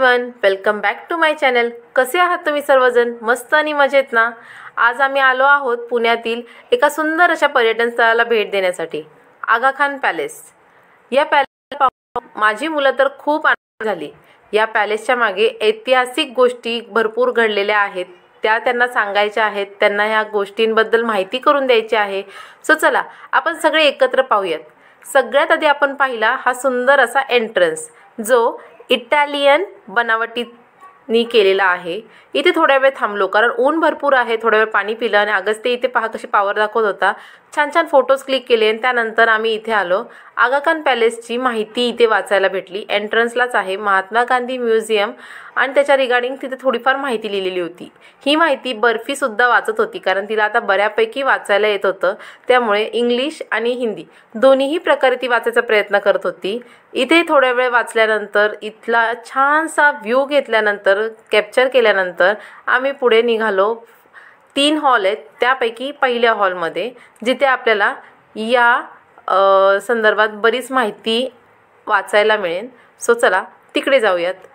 Everyone, welcome back to my channel. कसे आहात तुम्ही सर्वजण? मस्त आणि मजेत ना? आज आम्ही आलो आहोत पुण्यातील एका सुंदर अशा पर्यटन स्थळाला भेट देण्यासाठी, आगा खान पॅलेस। या पॅलेस पाहून माझी मुलं तर खूप आनंदित झाली। या पॅलेसच्या मागे ऐतिहासिक गोष्टी भरपूर घडलेल्या आहेत, त्या त्यांना सांगायच्या आहेत, त्यांना ह्या गोष्टींबद्दल माहिती करून द्यायची आहे। सो चला आपण सगळे एकत्र पाहूयात। सगळ्यात आधी आपण पाहिला हा सुंदर असा एंट्रन्स, जो इटालियन बनावटीनी केलेला आहे। इथे थोड्या वेळ थांबलो कारण ऊन भरपूर आहे। थोड्या वेळ पाणी पिलं आणि अगस्त्य इथे पहा कशी पॉवर दाखवत होता। छान छान फोटोज क्लिक केले आणि त्यानंतर आम्ही इथे आलो। आगा खान पॅलेसची माहिती इथे वाचायला भेटली। एंट्रन्सलाच आहे महात्मा गांधी म्युझियम आणि त्याच्या रिगार्डिंग तिथे थोडीफार माहिती लिहिलेली होती। ही माहिती बर्फी सुद्धा वाचत होती कारण तिला आता बऱ्यापैकी वाचायला येत होतं, त्यामुळे इंग्लिश आणि हिंदी दोन्हीही प्रकारे ती वाचायचा प्रयत्न करत होती। इथे थोड्या वेळ वाचल्यानंतर इथला छानसा व्ह्यू घेतल्यानंतर कॅप्चर केल्यानंतर आम्ही पुढे निघालो। 3 हॉल आहेत, त्यापैकी पहिल्या हॉलमध्ये जिथे आपल्याला या संदर्भात बरीच माहिती वाचायला मिळेल। सो चला तिकडे जाऊयात।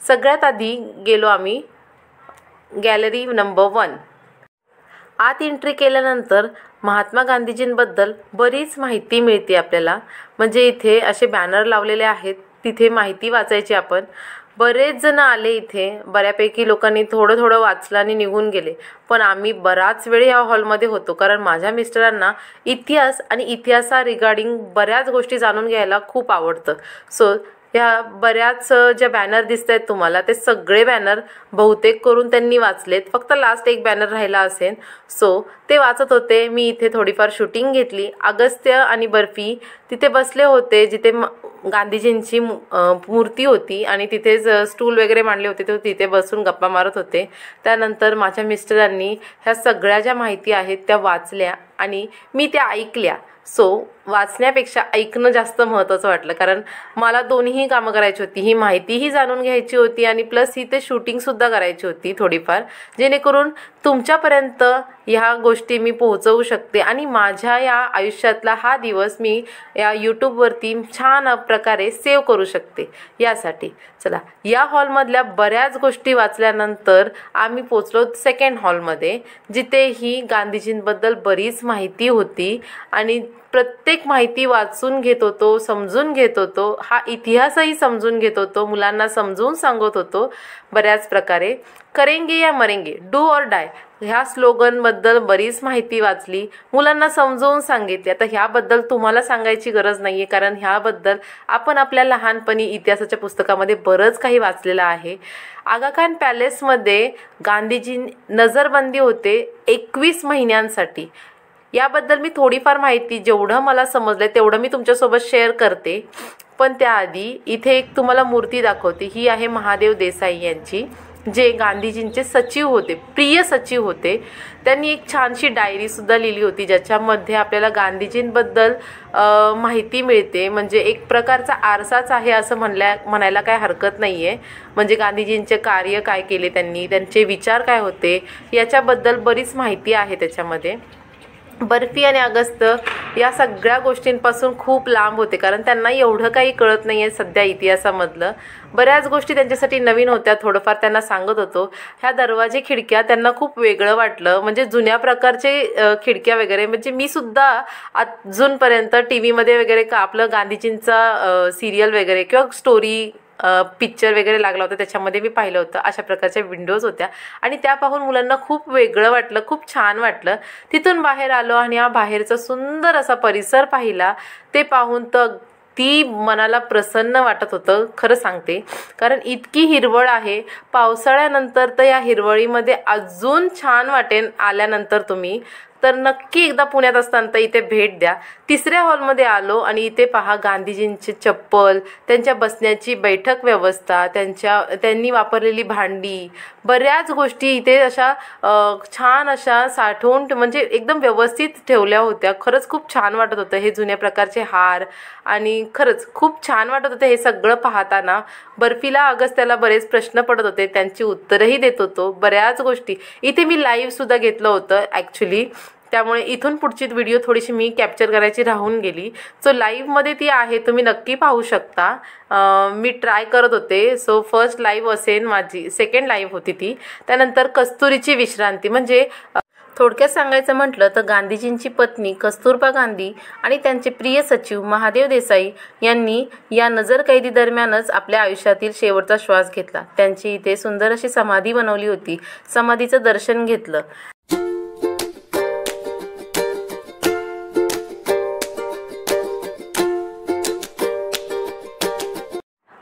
सगळ्यात आधी गेलो आम्ही गॅलरी नंबर 1। आत एंट्री केल्यानंतर महात्मा गांधीजींबद्दल बरीच माहिती मिळते आपल्याला। म्हणजे इथे असे बॅनर लावलेले आहेत, तिथे माहिती वाचायची आपण। बरेच जण आले इथे, बऱ्यापैकी लोकांनी थोडं थोडं वाचलं आणि निघून गेले, पण आम्ही बराच वेळ या हॉलमध्ये होतो कारण माझ्या मिस्टरांना इतिहास आणि इतिहासा रिगार्डिंग बऱ्याच गोष्टी जाणून घ्यायला खूप आवडतं। सो ह्या बऱ्याच ज्या बॅनर दिसत आहेत तुम्हाला, ते सगळे बॅनर बहुतेक करून त्यांनी वाचलेत, फक्त लास्ट एक बॅनर राहिला असेल। सो ते वाचत होते, मी इथे थोडीफार शूटिंग घेतली। अगस्त्य आणि बर्फी तिथे बसले होते जिथे गांधीजींची मूर्ती होती आणि तिथेच स्टूल वगैरे मांडले होते, ते तिथे बसून गप्पा मारत होते। त्यानंतर माझ्या मिस्टरांनी ह्या सगळ्या ज्या माहिती आहेत त्या वाचल्या आणि मी त्या ऐकल्या। सो वाचण्यापेक्षा ऐकणं जास्त महत्त्वाचं वाटलं कारण मला दोन्हीही कामं करायची होती। ही माहितीही जाणून घ्यायची होती आणि प्लस इथे शूटिंगसुद्धा करायची होती थोडीफार, जेणेकरून तुमच्यापर्यंत ह्या गोष्टी मी पोहोचवू शकते आणि माझ्या या आयुष्यातला हा दिवस मी या यूट्यूबवरती छान प्रकारे सेव्ह करू शकते यासाठी। चला या हॉलमधल्या बऱ्याच गोष्टी वाचल्यानंतर आम्ही पोचलो सेकंड हॉलमध्ये, जिथेही गांधीजींबद्दल बरीच माहिती होती आणि प्रत्येक माहिती वाचून घेत होतो, समजून घेत होतो, हा इतिहासही समजून घेत होतो, मुलांना समजून सांगत होतो बऱ्याच प्रकारे। करेंगे या मरेंगे, डू और डाय ह्या स्लोगनबद्दल बरीच माहिती वाचली, मुलांना समजवून सांगितली। आता ह्याबद्दल तुम्हाला सांगायची गरज नाही आहे कारण ह्याबद्दल आपण आपल्या लहानपणी इतिहासाच्या पुस्तकामध्ये बरंच काही वाचलेलं आहे। आगा खान पॅलेसमध्ये गांधीजी नजरबंदी होते 21 महिन्यांसाठी। याबद्दल मी थोडीफार माहिती जेवढं मला समजलं तेवढं मी तुमच्यासोबत शेअर करते, पण त्याआधी इथे एक तुम्हाला मूर्ती दाखवते। ही आहे महादेव देसाई यांची, जे गांधीजींचे सचिव होते, प्रिय सचिव होते। त्यांनी एक छानशी डायरीसुद्धा लिहिली होती ज्याच्यामध्ये आपल्याला गांधीजींबद्दल माहिती मिळते। म्हणजे एक प्रकारचा आरसाच आहे असं म्हणायला काय हरकत नाही आहे। म्हणजे गांधीजींचे कार्य काय केले त्यांनी, त्यांचे विचार काय होते याच्याबद्दल बरीच माहिती आहे त्याच्यामध्ये। बर्फी आणि अगस्त्य या सगळ्या गोष्टींपासून खूप लांब होते कारण त्यांना एवढं काही कळत नाही आहे सध्या इतिहासामधलं। बऱ्याच गोष्टी त्यांच्यासाठी नवीन होत्या, थोडंफार त्यांना सांगत होतो। ह्या दरवाजे खिडक्या त्यांना खूप वेगळं वाटलं, म्हणजे जुन्या प्रकारचे खिडक्या वगैरे। म्हणजे मी सुद्धा अजूनपर्यंत टी व्हीमध्ये वगैरे का आपलं गांधीजींचा सिरियल वगैरे किंवा स्टोरी पिक्चर वगैरे लागला होता त्याच्यामध्ये मी पाहिलं होतं, अशा प्रकारच्या विंडोज होत्या आणि त्या पाहून मुलांना खूप वेगळं वाटलं, खूप छान वाटलं। तिथून बाहेर आलो आणि हा बाहेरचा सुंदर असा परिसर पाहिला, ते पाहून तर ती मनाला प्रसन्न वाटत होतं खरं सांगते, कारण इतकी हिरवळ आहे। पावसाळ्यानंतर तर या हिरवळीमध्ये अजून छान वाटेल आल्यानंतर तुम्ही, तर नक्की एकदा पुण्यात असताना तर इथे भेट द्या। तिसऱ्या हॉलमध्ये आलो आणि इथे पहा गांधीजींचे चप्पल, त्यांच्या बसण्याची बैठक व्यवस्था, त्यांनी वापरलेली भांडी, बऱ्याच गोष्टी इथे अशा छान अशा साठवून म्हणजे एकदम व्यवस्थित ठेवल्या होत्या। खरंच खूप छान वाटत होतं हे जुन्या प्रकारचे हार आणि खरंच खूप छान वाटत होतं हे सगळं पाहताना। बर्फीला अगस्त्याला बरेच प्रश्न पडत होते, त्यांची उत्तरही देत होतो बऱ्याच गोष्टी। इथे मी लाईव्ह सुद्धा घेतलं होतं ॲक्च्युली, त्यामुळे इथून पुढची व्हिडिओ थोडीशी मी कॅप्चर करायची राहून गेली. सो लाईव्हमध्ये ती आहे, तुम्ही नक्की पाहू शकता. मी ट्राय करत होते. सो फर्स्ट लाईव्ह असेल माझी, सेकंड लाईव्ह होती ती. त्यानंतर कस्तुरीची विश्रांती, म्हणजे थोडक्यात सांगायचं म्हटलं तर गांधीजींची पत्नी कस्तुरबा गांधी आणि त्यांचे प्रिय सचिव महादेव देसाई यांनी या नजरकैदी दरम्यानच आपल्या आयुष्यातील शेवटचा श्वास घेतला. त्यांची इथे सुंदर अशी समाधी बनवली होती. समाधीचं दर्शन घेतलं.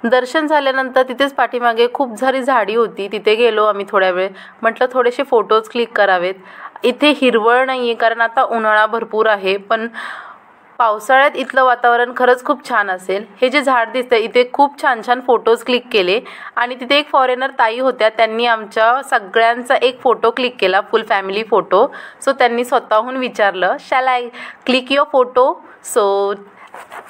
दर्शन झाल्यानंतर तिथेच पाठीमागे खूप सारी झाडी होती, तिथे गेलो आम्ही थोड्या वेळ. म्हटलं थोडेसे फोटोज क्लिक करावेत. इथे हिरवळ नाही आहे कारण आता उन्हाळा भरपूर आहे, पण पावसाळ्यात इथलं वातावरण खरंच खूप छान असेल. हे जे झाड दिसतं इथे खूप छान छान फोटोज क्लिक केले. आणि तिथे एक फॉरेनर ताई होत्या, त्यांनी आमच्या सगळ्यांचा एक फोटो क्लिक केला, फुल फॅमिली फोटो. सो त्यांनी स्वतःहून विचारलं, shall I click your photo. So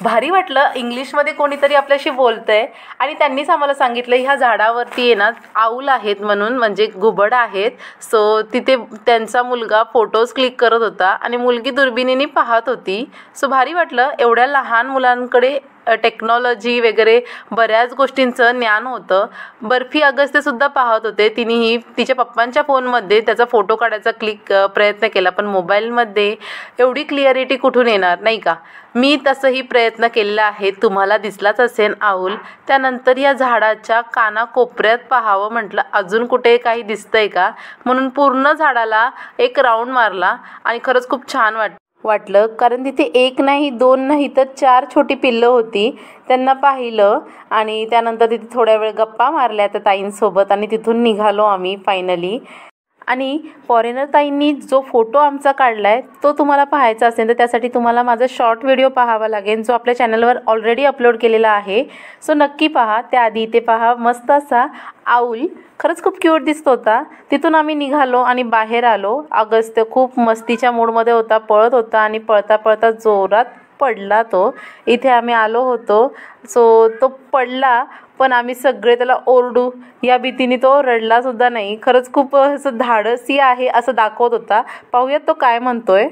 भारी वाटलं, इंग्लिशमध्ये कोणीतरी आपल्याशी बोलतंय. आणि त्यांनीच आम्हाला सांगितलं ह्या झाडावरती आहे ना आऊल आहेत म्हणून, म्हणजे घुबड आहेत. सो तिथे त्यांचा मुलगा फोटोज क्लिक करत होता आणि मुलगी दुर्बिणीने पाहत होती. सो भारी वाटलं, एवढ्या लहान मुलांकडे टेक्नॉलॉजी वगैरे बऱ्याच गोष्टींचं ज्ञान होतं. बर्फी अगस्तेसुद्धा पाहत होते. तिनेही तिच्या पप्पांच्या फोनमध्ये त्याचा फोटो काढायचा प्रयत्न केला, पण मोबाईलमध्ये एवढी क्लिअरिटी कुठून येणार, नाही का. मी तसंही प्रयत्न केलेला आहे, तुम्हाला दिसलाच असेल आऊल. त्यानंतर या झाडाच्या कानाकोपऱ्यात पाहावं म्हटलं अजून कुठे काही दिसतंय का, म्हणून पूर्ण झाडाला एक राऊंड मारला आणि खरंच खूप छान वाटलं. कारण तिथे एक नाही, दोन नाही, तर 4 छोटी पिल्लं होती. त्यांना पाहिलं आणि त्यानंतर तिथे थोड्या वेळ गप्पा मारल्या त्या ताईंसोबत आणि तिथून निघालो आम्ही फायनली. आणि फॉरेनर ताईंनी जो फोटो आमचा काढला आहे तो तुम्हाला पाहायचा असेल तर त्यासाठी तुम्हाला माझा शॉर्ट व्हिडिओ पाहावा लागेल, जो आपल्या चॅनलवर ऑलरेडी अपलोड केलेला आहे. सो नक्की पहा. त्याआधी इथे पहा मस्त असा आऊल, खरंच खूप क्यूट दिसत होता. तिथून आम्ही निघालो आणि बाहेर आलो. अगस्त्य खूप मस्तीच्या मूडमध्ये होता, पळत होता आणि पळता पळता जोरात पडला तो. इथे आम्ही आलो होतो. सो तो पडला, पण आम्ही सगळे त्याला ओरडू या भीतीने तो रडलासुद्धा नाही. खरंच खूप असं धाडसी आहे असं दाखवत होता. पाहूयात तो काय म्हणतोय.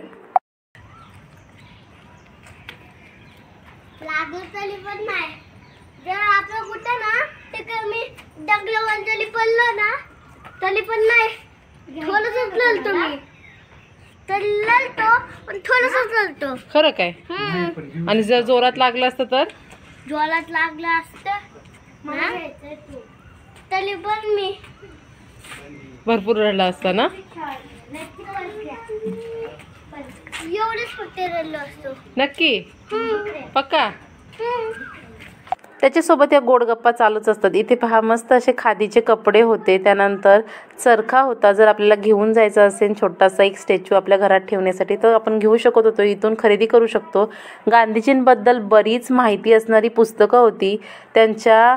लागलं तरी पण नाही. जर आपण कुठं ना ते कमी डगलं जरी पडलं ना तरी पण नाही, थोडंसंच लढतो मी. तर लढतो पण थोडंसंच लढतो. खरं काय. आणि जर जोरात लागलं असतं तर जोरात लागलं असतं तरी पण मी भरपूर रडला असता ना. एवढंच फक्त रडलो असतो. नक्की पक्का. त्याच्यासोबत या गोड गप्पा चालूच असतात. इथे पहा मस्त असे खादीचे कपडे होते. त्यानंतर चरखा होता. जर आपल्याला घेऊन जायचं असेल छोटासा एक स्टॅच्यू आपल्या घरात ठेवण्यासाठी तर आपण घेऊ शकत होतो, इथून खरेदी करू शकतो. गांधीजींबद्दल बरीच माहिती असणारी पुस्तकं होती. त्यांच्या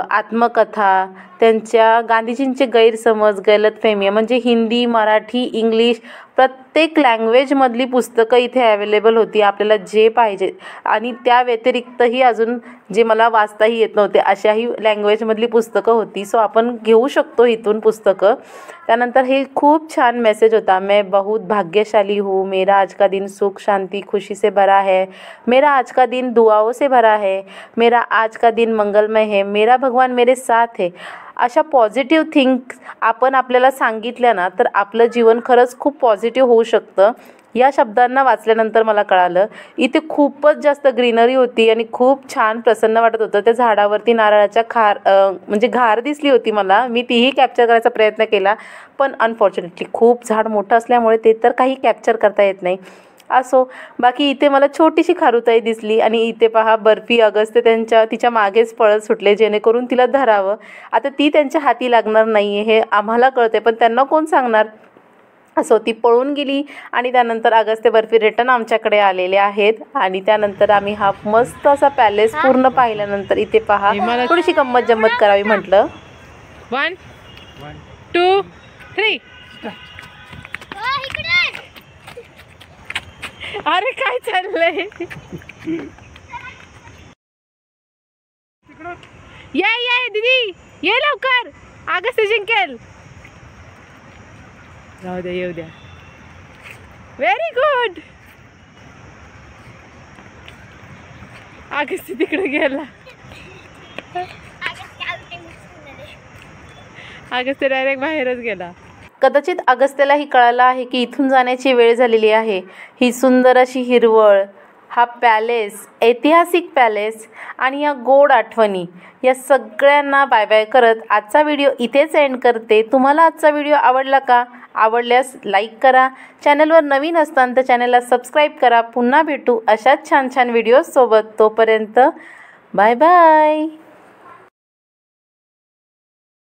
आत्मकथा, त्यांच्या गांधीजींचे गैरसमज, गलतफहमी, म्हणजे हिंदी, मराठी, इंग्लिश प्रत्येक लँग्वेजमधली पुस्तकं इथे अवेलेबल होती आपल्याला जे पाहिजे. आणि त्या व्यतिरिक्तही अजून जे मला वाचताही येत नव्हते अशाही लँग्वेजमधली पुस्तकं होती. सो आपण घेऊ शकतो इथून पुस्तकं. त्यानंतर हे खूप छान मेसेज होता. मैं बहुत भाग्यशाली हूँ, मेरा आज का दिन सुख शांति खुशी से भरा है, मेरा आज का दिन दुआओं से भरा है, मेरा आज का दिन मंगलमय है, मेरा भगवान मेरे साथ है. अशा पॉझिटिव्ह थिंग्स आपण आपल्याला सांगितल्या ना तर आपलं जीवन खरंच खूप पॉझिटिव्ह होऊ शकतं. या शब्दांना वाचल्यानंतर मला कळालं इथे खूपच जास्त ग्रीनरी होती आणि खूप छान प्रसन्न वाटत होतं. त्या झाडावरती नारळाच्या म्हणजे घार दिसली होती मला. मी तीही कॅप्चर करायचा प्रयत्न केला, पण अनफॉर्च्युनेटली खूप झाड मोठं असल्यामुळे ते तर काही कॅप्चर करता येत नाही. असो, बाकी इथे मला छोटीशी खारुताई दिसली आणि इथे पहा बर्फी अगस्त्य तिच्या मागेच पळत सुटले जेणेकरून तिला धरावं. आता ती त्यांच्या हाती लागणार नाही आहे हे आम्हाला कळते, पण त्यांना कोण सांगणार. असो, ती पळून गेली आणि त्यानंतर अगस्त्य बर्फी रिटर्न आमच्याकडे आलेले आहेत. आणि त्यानंतर आम्ही हा मस्त असा पॅलेस पूर्ण पाहिल्यानंतर इथे पहा थोडीशी गंमत जम्मत करावी म्हटलं. 1 2 3. अरे काय चाललंय. ये दीदी ये लवकर, अगस्त्य जिंकेल. जाऊ द्या, येऊ द्या. Very good. अगस्त्य तिकडे गेला. अगस्त्य डायरेक्ट बाहेरच गेला. कदाचित अगस्त्यालाही कळालं आहे की इथून जाण्याची वेळ झालेली आहे. ही सुंदर अशी हिरवळ, हा पॅलेस, ऐतिहासिक पॅलेस आणि या गोड आठवणी, या सगळ्यांना बाय बाय करत आजचा व्हिडिओ इथेच एंड करते. तुम्हाला आजचा व्हिडिओ आवडला का? आवडल्यास लाईक करा. चॅनलवर नवीन असताना तर चॅनलला सबस्क्राईब करा. पुन्हा भेटू अशाच छान छान व्हिडिओज सोबत. तोपर्यंत बाय बाय.